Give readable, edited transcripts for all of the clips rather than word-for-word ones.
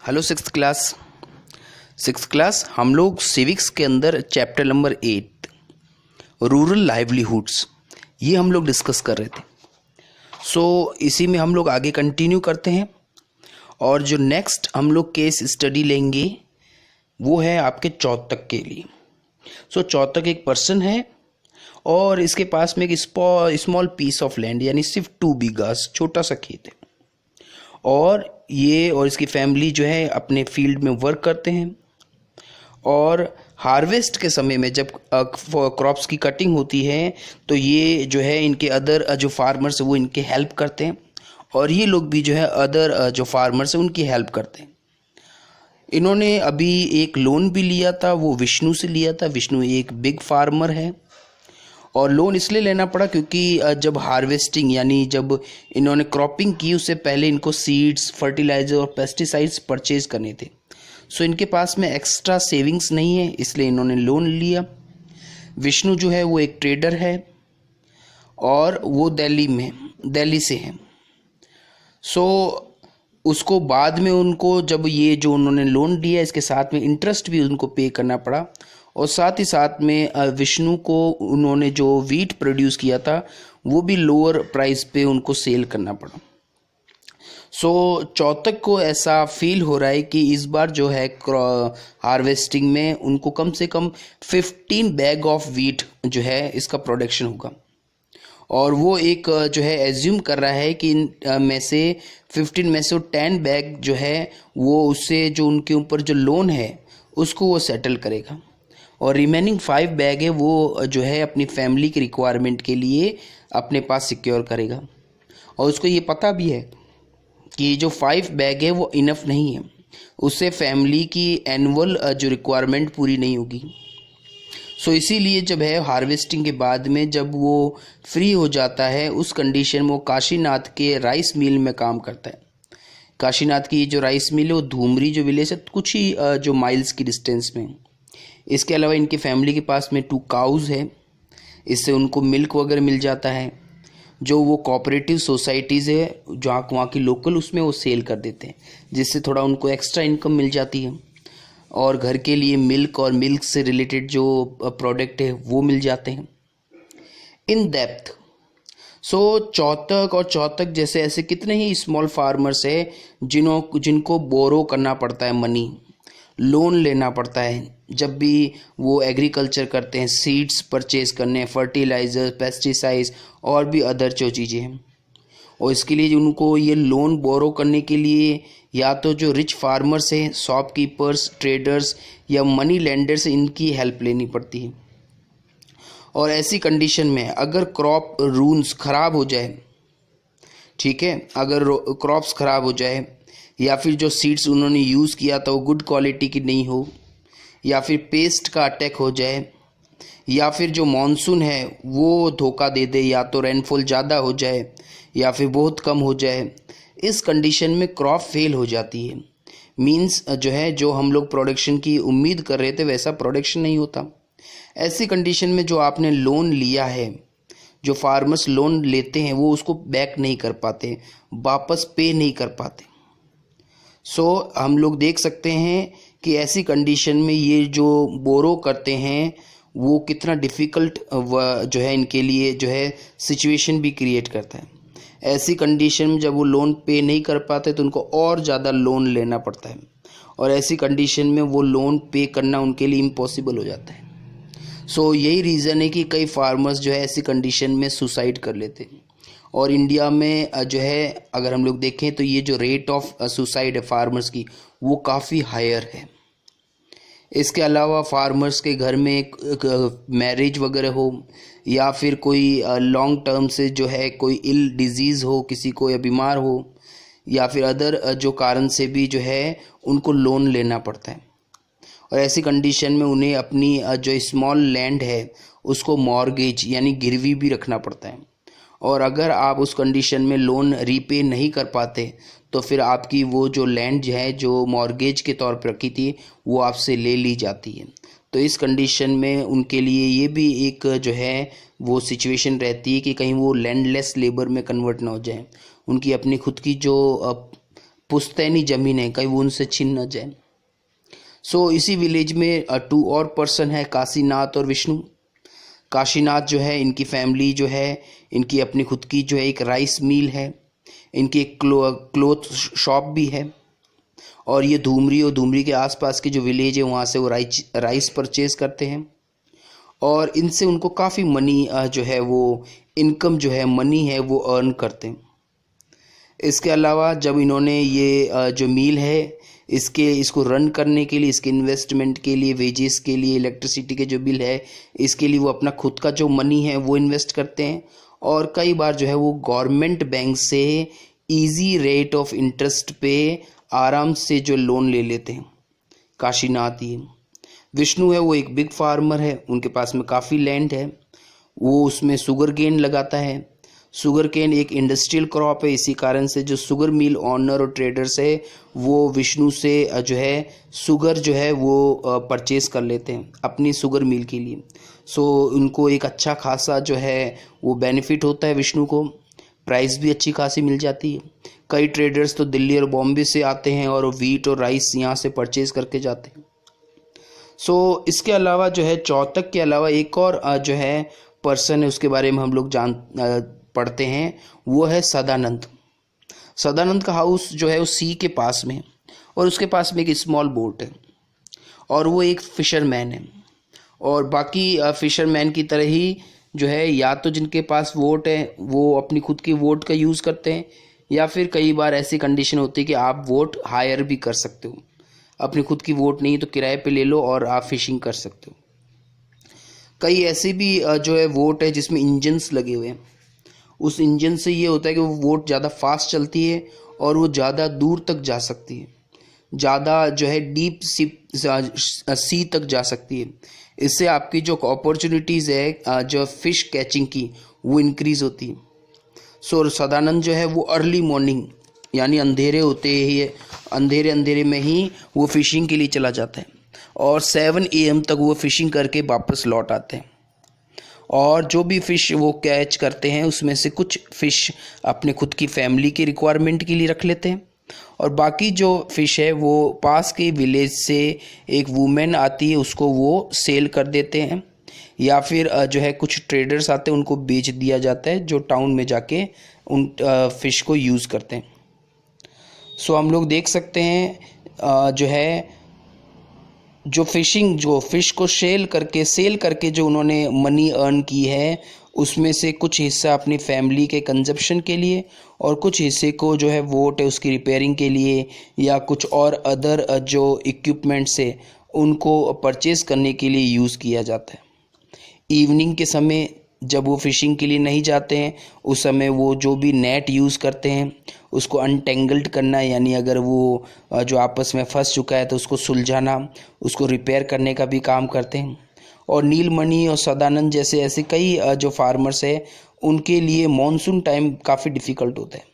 Hello six class हम लोग civics के अंदर चैप्टर नंबर 8 रूरल लाइवलीहुड्स ये हम लोग डिस्कस कर रहे थे। इसी में हम लोग आगे कंटिन्यू करते हैं और जो नेक्स्ट हम लोग केस स्टडी लेंगे वो है आपके चौतक के लिए। चौतक एक पर्सन है और इसके पास में एक स्मॉल पीस ऑफ लैंड यानी सिर्फ 2 बीघास छोटा सा खेत है और ये और इसकी फैमिली जो है अपने फील्ड में वर्क करते हैं और हार्वेस्ट के समय में जब क्रॉप्स की कटिंग होती है तो ये जो है इनके अदर जो फार्मर्स वो इनके हेल्प करते हैं और ये लोग भी जो है अदर जो फार्मर्स हैं उनकी हेल्प करते हैं। इन्होंने अभी एक लोन भी लिया था, वो विष्णु से लिया था। विष्णु एक बिग फार्मर है और लोन इसलिए लेना पड़ा क्योंकि जब हार्वेस्टिंग यानी जब इन्होंने क्रॉपिंग की उससे पहले इनको सीड्स, फर्टिलाइजर और पेस्टिसाइड्स परचेज करने थे। इनके पास में एक्स्ट्रा सेविंग्स नहीं है, इसलिए इन्होंने लोन लिया। विष्णु जो है वो एक ट्रेडर है और वो दिल्ली से है। उसको बाद में उनको जब ये जो उन्होंने लोन लिया इसके साथ में इंटरेस्ट भी उनको पे करना पड़ा और साथ ही साथ में विष्णु को उन्होंने जो वीट प्रोड्यूस किया था वो भी लोअर प्राइस पे उनको सेल करना पड़ा। चौतक को ऐसा फील हो रहा है कि इस बार जो है हार्वेस्टिंग में उनको कम से कम 15 बैग ऑफ वीट जो है इसका प्रोडक्शन होगा और वो एक जो है एज्यूम कर रहा है कि इन में से 15 में से 10 बैग जो है वो उससे जो उनके ऊपर जो लोन है उसको वो सेटल करेगा और रिमेनिंग 5 बैग है वो जो है अपनी फैमिली की रिक्वायरमेंट के लिए अपने पास सिक्योर करेगा और उसको ये पता भी है कि जो 5 बैग है वो इनफ नहीं है, उससे फैमिली की एनुअल जो रिक्वायरमेंट पूरी नहीं होगी। इसीलिए जब है हार्वेस्टिंग के बाद में जब वो फ्री हो जाता है उस कंडीशन में वो काशीनाथ के राइस मिल में काम करता है। काशीनाथ की जो राइस मिल है वो धूमरी जो विलेज है कुछ ही जो माइल्स की डिस्टेंस में। इसके अलावा इनकी फैमिली के पास में 2 काउज है, इससे उनको मिल्क वगैरह मिल जाता है जो वो कोऑपरेटिव सोसाइटीज़ है जहाँ वहाँ की लोकल उसमें वो सेल कर देते हैं जिससे थोड़ा उनको एक्स्ट्रा इनकम मिल जाती है और घर के लिए मिल्क और मिल्क से रिलेटेड जो प्रोडक्ट है वो मिल जाते हैं। इन डेप्थ चौतक जैसे ऐसे कितने ही स्मॉल फार्मर्स है जिनको बोरो करना पड़ता है, मनी लोन लेना पड़ता है जब भी वो एग्रीकल्चर करते हैं, सीड्स परचेज करने, फर्टिलाइजर, पेस्टिसाइड्स और भी अदर जो चीज़ें हैं और इसके लिए उनको ये लोन बोरो करने के लिए या तो जो रिच फार्मर्स हैं, शॉपकीपर्स, ट्रेडर्स या मनी लेंडर्स इनकी हेल्प लेनी पड़ती है। और ऐसी कंडीशन में अगर क्रॉप रून्स ख़राब हो जाए, ठीक है, अगर क्रॉप्स ख़राब हो जाए या फिर जो सीड्स उन्होंने यूज़ किया था वो गुड क्वालिटी की नहीं हो या फिर पेस्ट का अटैक हो जाए या फिर जो मॉनसून है वो धोखा दे दे या तो रेनफॉल ज़्यादा हो जाए या फिर बहुत कम हो जाए, इस कंडीशन में क्रॉप फेल हो जाती है। मींस जो है जो हम लोग प्रोडक्शन की उम्मीद कर रहे थे वैसा प्रोडक्शन नहीं होता। ऐसी कंडीशन में जो आपने लोन लिया है, जो फार्मर्स लोन लेते हैं वो उसको बैक नहीं कर पाते, वापस पे नहीं कर पाते। हम लोग देख सकते हैं कि ऐसी कंडीशन में ये जो बोरो करते हैं वो कितना डिफ़िकल्ट जो है इनके लिए जो है सिचुएशन भी क्रिएट करता है। ऐसी कंडीशन में जब वो लोन पे नहीं कर पाते तो उनको और ज़्यादा लोन लेना पड़ता है और ऐसी कंडीशन में वो लोन पे करना उनके लिए इम्पॉसिबल हो जाता है। यही रीज़न है कि कई फार्मर्स जो है ऐसी कंडीशन में सुसाइड कर लेते हैं और इंडिया में जो है अगर हम लोग देखें तो ये जो रेट ऑफ सुसाइड है फार्मर्स की वो काफ़ी हायर है। इसके अलावा फार्मर्स के घर में एक मैरिज वगैरह हो या फिर कोई लॉन्ग टर्म से जो है कोई इल डिजीज़ हो किसी को या बीमार हो या फिर अदर जो कारण से भी जो है उनको लोन लेना पड़ता है और ऐसी कंडीशन में उन्हें अपनी जो स्मॉल लैंड है उसको मॉर्गेज यानी गिरवी भी रखना पड़ता है और अगर आप उस कंडीशन में लोन रीपे नहीं कर पाते तो फिर आपकी वो जो लैंड है जो मॉर्गेज के तौर पर रखी थी वो आपसे ले ली जाती है। तो इस कंडीशन में उनके लिए ये भी एक जो है वो सिचुएशन रहती है कि कहीं वो लैंडलेस लेबर में कन्वर्ट ना हो जाए। उनकी अपनी खुद की जो पुश्तैनी ज़मीन है, कहीं वो उनसे छिन न जाए। सो इसी विलेज में 2 और पर्सन है, काशीनाथ और विष्णु। काशीनाथ जो है, इनकी फैमिली जो है, इनकी अपनी खुद की जो है एक राइस मिल है, इनकी एक क्लोथ शॉप भी है, और ये धूमरी और धूमरी के आसपास के जो विलेज है वहाँ से वो राइस परचेज़ करते हैं, और इनसे उनको काफ़ी मनी जो है वो इनकम जो है, मनी है वो अर्न करते हैं। इसके अलावा जब इन्होंने ये जो मील है इसको रन करने के लिए, इसके इन्वेस्टमेंट के लिए, वेजेस के लिए, इलेक्ट्रिसिटी के जो बिल है इसके लिए वो अपना खुद का जो मनी है वो इन्वेस्ट करते हैं, और कई बार जो है वो गवर्नमेंट बैंक से इजी रेट ऑफ इंटरेस्ट पे आराम से जो लोन ले लेते हैं। काशीनाथ ये विष्णु है वो एक बिग फार्मर है, उनके पास में काफ़ी लैंड है, वो उसमें शुगर केन लगाता है। शुगर केन एक इंडस्ट्रियल क्रॉप है, इसी कारण से जो शुगर मिल ऑनर और ट्रेडर्स है वो विष्णु से जो है शुगर जो है वो परचेज़ कर लेते हैं अपनी शुगर मिल के लिए। सो उनको एक अच्छा खासा जो है वो बेनिफिट होता है विष्णु को, प्राइस भी अच्छी खासी मिल जाती है। कई ट्रेडर्स तो दिल्ली और बॉम्बे से आते हैं और वीट और राइस यहाँ से परचेज़ करके जाते हैं। सो इसके अलावा जो है चौतक के अलावा एक और जो है पर्सन है, उसके बारे में हम लोग पढ़ते हैं, वो है सदानंद। सदानंद का हाउस जो है वो सी के पास में, और उसके पास में एक स्मॉल बोट है, और वो एक फिशरमैन है। और बाकी फिशरमैन की तरह ही जो है, या तो जिनके पास वोट है वो अपनी खुद की वोट का यूज़ करते हैं, या फिर कई बार ऐसी कंडीशन होती है कि आप वोट हायर भी कर सकते हो, अपनी खुद की वोट नहीं तो किराए पे ले लो और आप फिशिंग कर सकते हो। कई ऐसे भी जो है वोट है जिसमें इंजन्स लगे हुए हैं, उस इंजन से ये होता है कि वो वोट ज़्यादा फास्ट चलती है और वो ज़्यादा दूर तक जा सकती है, ज़्यादा जो है डीप सी तक जा सकती है। इससे आपकी जो अपॉर्चुनिटीज़ है जो फिश कैचिंग की वो इंक्रीज़ होती है। सो सदानंद जो है वो अर्ली मॉर्निंग यानी अंधेरे होते ही अंधेरे में ही वो फिशिंग के लिए चला जाता है, और 7 AM तक वो फिशिंग करके वापस लौट आते हैं, और जो भी फ़िश वो कैच करते हैं उसमें से कुछ फ़िश अपने खुद की फैमिली की रिक्वायरमेंट के लिए रख लेते हैं, और बाकी जो फ़िश है वो पास के विलेज से एक वुमेन आती है उसको वो सेल कर देते हैं, या फिर जो है कुछ ट्रेडर्स आते हैं उनको बेच दिया जाता है जो टाउन में जाके उन फ़िश को यूज़ करते हैं। सो हम लोग देख सकते हैं जो है जो फ़िश को सेल करके जो उन्होंने मनी अर्न की है उसमें से कुछ हिस्सा अपनी फैमिली के कंजप्शन के लिए, और कुछ हिस्से को जो है वोट है उसकी रिपेयरिंग के लिए, या कुछ और अदर जो इक्विपमेंट्स है उनको परचेज़ करने के लिए यूज़ किया जाता है। इवनिंग के समय जब वो फिशिंग के लिए नहीं जाते हैं उस समय वो जो भी नेट यूज़ करते हैं उसको अनटेंगल्ड करना, यानी अगर वो जो आपस में फंस चुका है तो उसको सुलझाना, उसको रिपेयर करने का भी काम करते हैं। और नीलमणि और सदानंद जैसे ऐसे कई जो फार्मर्स है उनके लिए मॉनसून टाइम काफ़ी डिफ़िकल्ट होता है।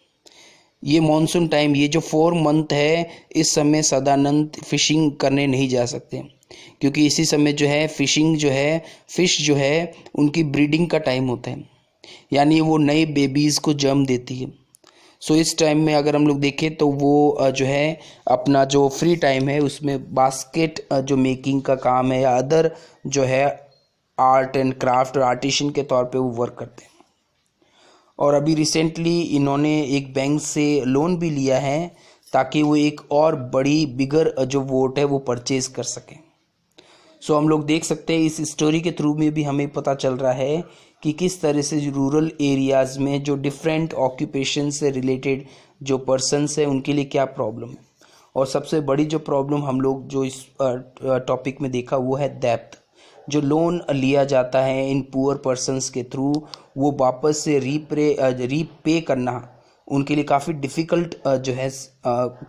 ये मॉनसून टाइम, ये जो 4 मंथ है, इस समय सदानंद फिशिंग करने नहीं जा सकते, क्योंकि इसी समय जो है फ़िश जो है उनकी ब्रीडिंग का टाइम होता है, यानी वो नए बेबीज़ को जन्म देती है। सो इस टाइम में अगर हम लोग देखें तो वो जो है अपना जो फ्री टाइम है उसमें बास्केट जो मेकिंग का काम है या अदर जो है आर्ट एंड क्राफ्ट और आर्टिशन के तौर पे वो वर्क करते हैं। और अभी रिसेंटली इन्होंने एक बैंक से लोन भी लिया है ताकि वो एक और बड़ी बिगर जो वोट है वो परचेज़ कर सकें। सो हम लोग देख सकते हैं इस स्टोरी के थ्रू में भी हमें पता चल रहा है कि किस तरह से रूरल एरियाज़ में जो डिफरेंट ऑक्यूपेशन से रिलेटेड जो पर्सन्स है उनके लिए क्या प्रॉब्लम है। और सबसे बड़ी जो प्रॉब्लम हम लोग जो इस टॉपिक में देखा वो है डेप्थ। जो लोन लिया जाता है इन पुअर पर्सन्स के थ्रू वो वापस से रीपे करना उनके लिए काफ़ी डिफ़िकल्ट जो है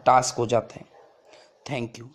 टास्क हो जाता है। Thank you.